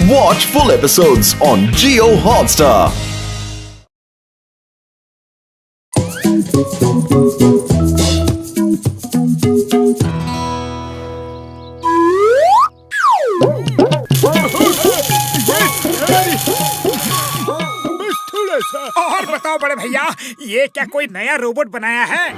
Watch full episodes on Jio Hotstar. और बताओ बड़े भैया, ये क्या कोई नया रोबोट बनाया है?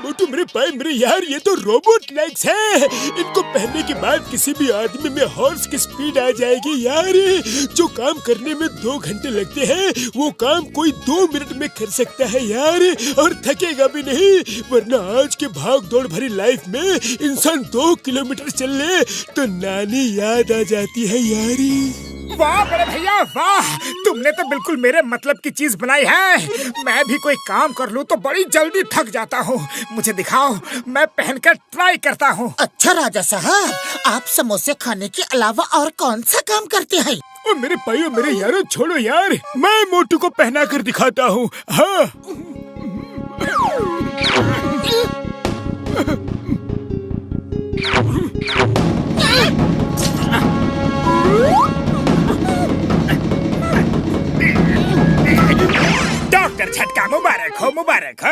मोटू मेरे भाई मेरे यार, ये तो रोबोट लेग्स है। इनको पहनने के बाद किसी भी आदमी में हॉर्स की स्पीड आ जाएगी यार। जो काम करने में 2 घंटे लगते हैं वो काम कोई 2 मिनट में कर सकता है यार, और थकेगा भी नहीं। वरना आज के भाग दौड़ भरी लाइफ में इंसान 2 किलोमीटर चल ले तो नानी याद आ जाती है यारी। वाह बड़े भैया वाह, तुमने तो बिल्कुल मेरे मतलब की चीज बनाई है। मैं भी कोई काम कर लूं तो बड़ी जल्दी थक जाता हूँ। मुझे दिखाओ, मैं पहनकर ट्राई करता हूँ। अच्छा राजा साहब, आप समोसे खाने के अलावा और कौन सा काम करते हैं? ओ मेरे भाइयों मेरे यारों, छोड़ो यार, मैं मोटू को पहना कर दिखाता हूँ। हाँ डॉक्टर झटका मुबारक हो मुबारक हो।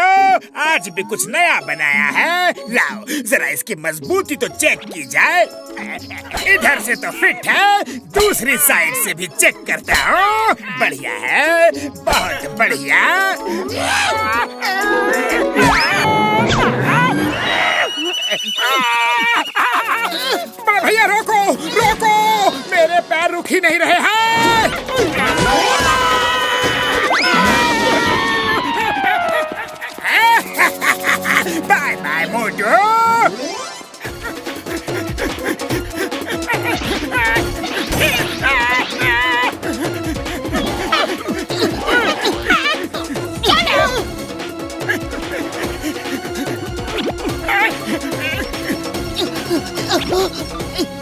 आज भी कुछ नया बनाया है। लाओ जरा इसकी मजबूती तो चेक की जाए। इधर से तो फिट है, दूसरी साइड से भी चेक करता हूँ। बढ़िया है, बहुत बढ़िया। बड़े भैया रोको रोको, मेरे पैर रुक ही नहीं रहे हैं। बाय बाय मोटू।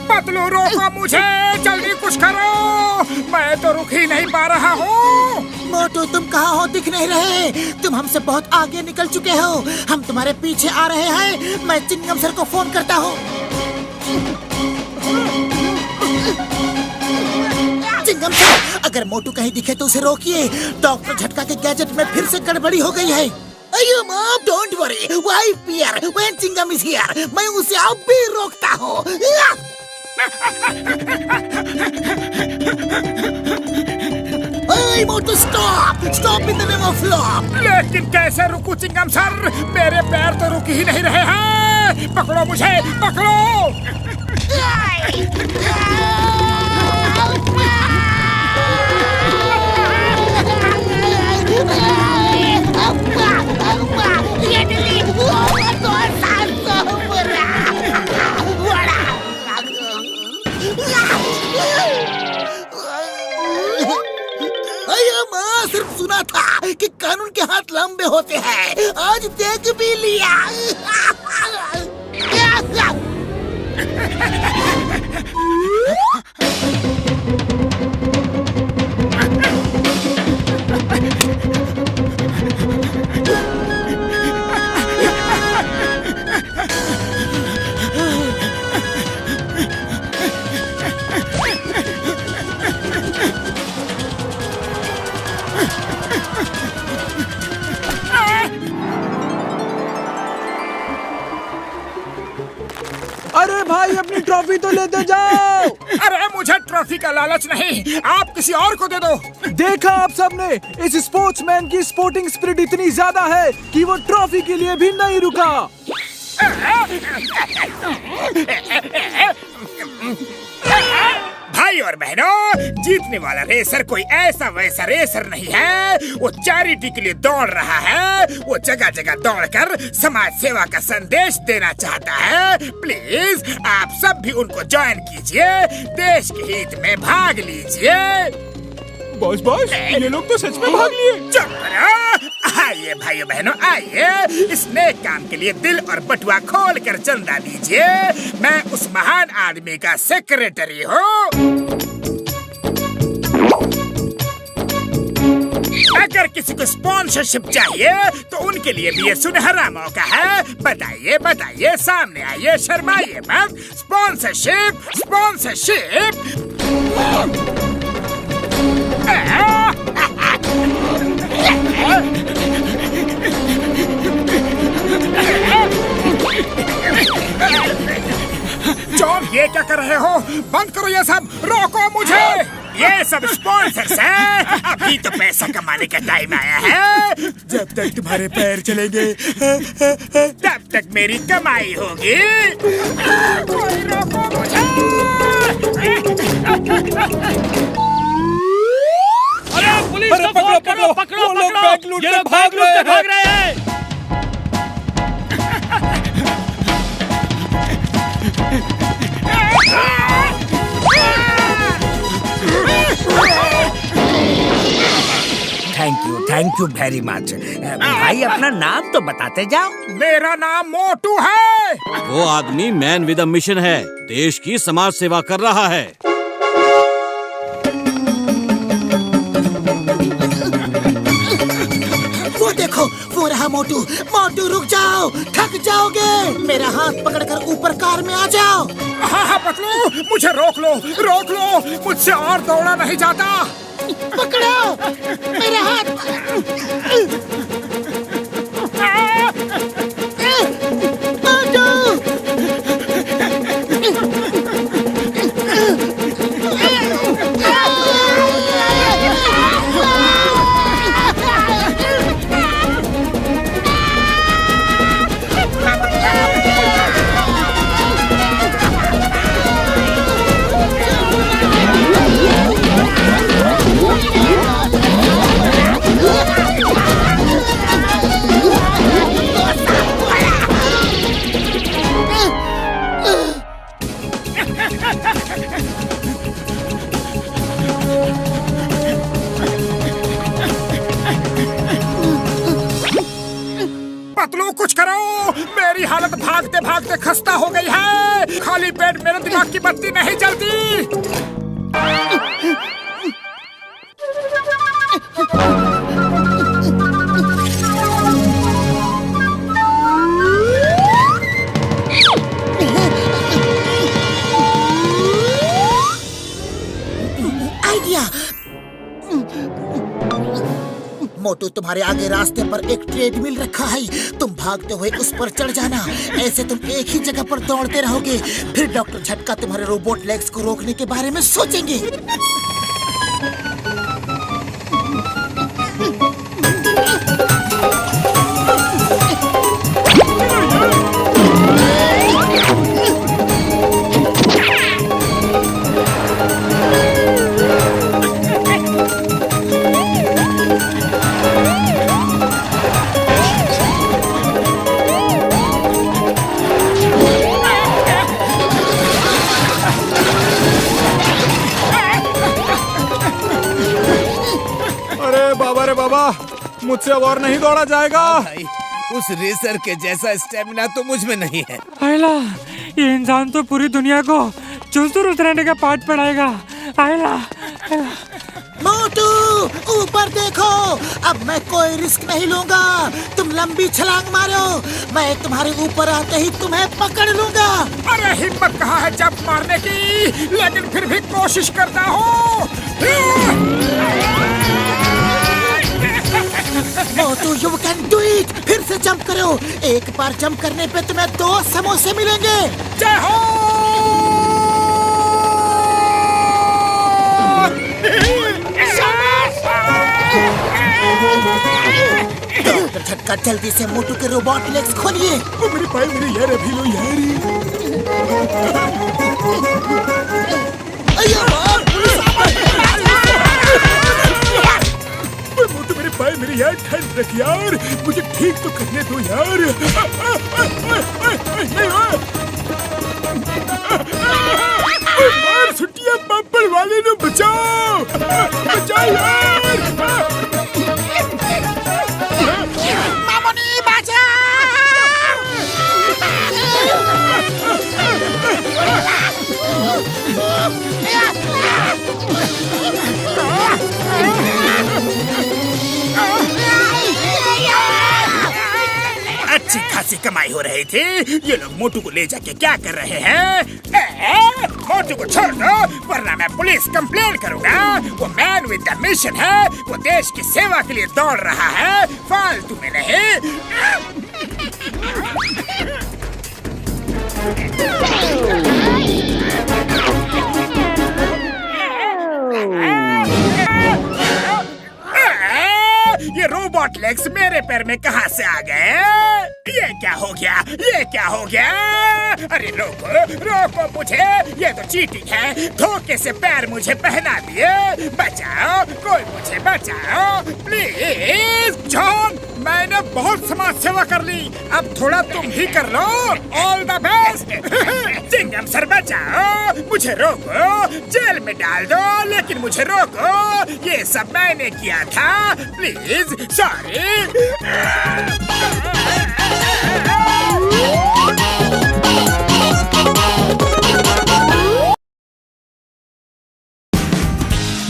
पतलू रोको मुझे, जल्दी कुछ करो, मैं तो रुक ही नहीं पा रहा हूँ। मोटू तुम कहाँ हो, दिख नहीं रहे। तुम हमसे बहुत आगे निकल चुके हो, हम तुम्हारे पीछे आ रहे हैं। मैं चिंगम सर को फोन करता हूँ। चिंगम सर, अगर मोटू कहीं दिखे तो उसे रोकिए। डॉक्टर झटका के गैजेट में फिर से गड़बड़ी हो गई है। अयो mom, don't worry, wife here when Chingam is here. मैं उसे अब भी रोकता हूँ। Motu stop stop in the name of law. लेकिन कैसे रुकूं चिंगम सर, मेरे पैर तो रुक ही नहीं रहे हैं। पकड़ो मुझे, पकड़ो। सिर्फ सुना था कि कानून के हाथ लंबे होते हैं, आज देख भी लिया। अरे भाई, अपनी ट्रॉफी तो लेते जाओ। अरे मुझे ट्रॉफी का लालच नहीं, आप किसी और को दे दो। देखा आप सबने, इस स्पोर्ट्समैन की स्पोर्टिंग स्पिरिट इतनी ज्यादा है कि वो ट्रॉफी के लिए भी नहीं रुका। भाई और बहनों, जीतने वाला रेसर कोई ऐसा वैसा रेसर नहीं है। वो चैरिटी के लिए दौड़ रहा है। वो जगह जगह दौड़कर समाज सेवा का संदेश देना चाहता है। प्लीज आप सब भी उनको ज्वाइन कीजिए, देश के हित में भाग लीजिए। बॉस बॉस, ये लोग तो सच में भाग लिए। चुप करो। आइए भाइयों बहनों, आइए, इस नेक काम के लिए दिल और बटुआ खोल कर चंदा दीजिए। मैं उस महान आदमी का सेक्रेटरी हूँ। अगर किसी को स्पॉन्सरशिप चाहिए तो उनके लिए भी ये सुनहरा मौका है। बताइए बताइए, सामने आइए, शर्माइए मत। Sponsorship sponsorship. ये क्या कर रहे हो? बंद करो ये सब, रोको मुझे। ये सब स्पॉन्सर्स हैं। अभी तो पैसा कमाने का टाइम आया है। जब तक तुम्हारे पैर चलेंगे तब तक मेरी कमाई होगी। कोई रोको मुझे। अरे पुलिस को फोन करो, पकड़ो पकड़ो, ये लोग भाग रहे हैं। Thank you very much. भाई अपना नाम तो बताते जाओ। मेरा नाम मोटू है। वो आदमी मैन विद अ मिशन है, देश की समाज सेवा कर रहा है। वो देखो, वो रहा मोटू। मोटू रुक जाओ, थक जाओगे। मेरा हाथ पकड़कर ऊपर कार में आ जाओ। हाँ पतलू, मुझे रोक लो, रोक लो। मुझसे और दौड़ा नहीं जाता। पकड़ो मेरा हाथ। पतलू कुछ करो, मेरी हालत भागते भागते खस्ता हो गई है। खाली पेट मेरे दिमाग की बत्ती नहीं जलती। आइडिया। मोटू, तुम्हारे आगे रास्ते पर एक ट्रेडमिल रखा है। तुम भागते हुए उस पर चढ़ जाना। ऐसे तुम एक ही जगह पर दौड़ते रहोगे। फिर डॉक्टर झटका तुम्हारे रोबोट लेग्स को रोकने के बारे में सोचेंगे। अरे बाबा, मुझसे अब और नहीं दौड़ा जाएगा। भाई, उस रेसर के जैसा स्टेमिना तो मुझ में नहीं है। आयला, ये इंसान तो पूरी दुनिया को चुस्त उतरने का पाठ पढ़ाएगा। आयला, मोटू ऊपर देखो। अब मैं कोई रिस्क नहीं लूंगा। तुम लंबी छलांग मारो, मैं तुम्हारे ऊपर आते ही तुम्हें पकड़ लूंगा। अरे हिम्मत कहाँ है जंप मारने की, लेकिन फिर भी कोशिश करता हूँ। मोटू, यू कैन डू इट। फिर से जंप करो। एक बार जंप करने पे तुम्हें 2 समोसे मिलेंगे। जय हो। डॉक्टर झटका, जल्दी से मोटू के रोबोट लेग्स खोलिए। वो मेरे पाए मेरे यार, अभी लो यार। मोटू मेरे पाए मेरे यार, ठंड रख यार। मुझे ठीक तो करने दो यार। मार छुट्टियां पापड़ वाले ने बचाओ, बचाओ यार। मामूनी बचा। अच्छी खासी कमाई हो रही थी। ये लोग मोटू को ले जाके क्या कर रहे हैं? मोटू को छोड़ दो, वरना मैं पुलिस कंप्लेन करूंगा। वो मैन विद द मिशन है। वो देश की सेवा के लिए दौड़ रहा है, फालतू में नहीं। लेग्स मेरे पैर में कहाँ से आ गए? ये क्या हो गया? ये क्या हो गया? अरे रोको रोको मुझे, ये तो चीटिंग है। धोखे से पैर मुझे पहना दिए। बचाओ, कोई मुझे बचाओ प्लीज। जॉन, मैंने बहुत समाज सेवा कर ली, अब थोड़ा तुम ही कर लो। All the best. Chingam sir बचाओ, मुझे रोको, जेल में डाल दो, लेकिन मुझे रोको, ये सब मैंने किया था, please sorry.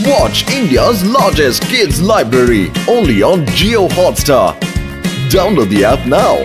Watch India's largest kids library only on Jio Hotstar. Download the app now.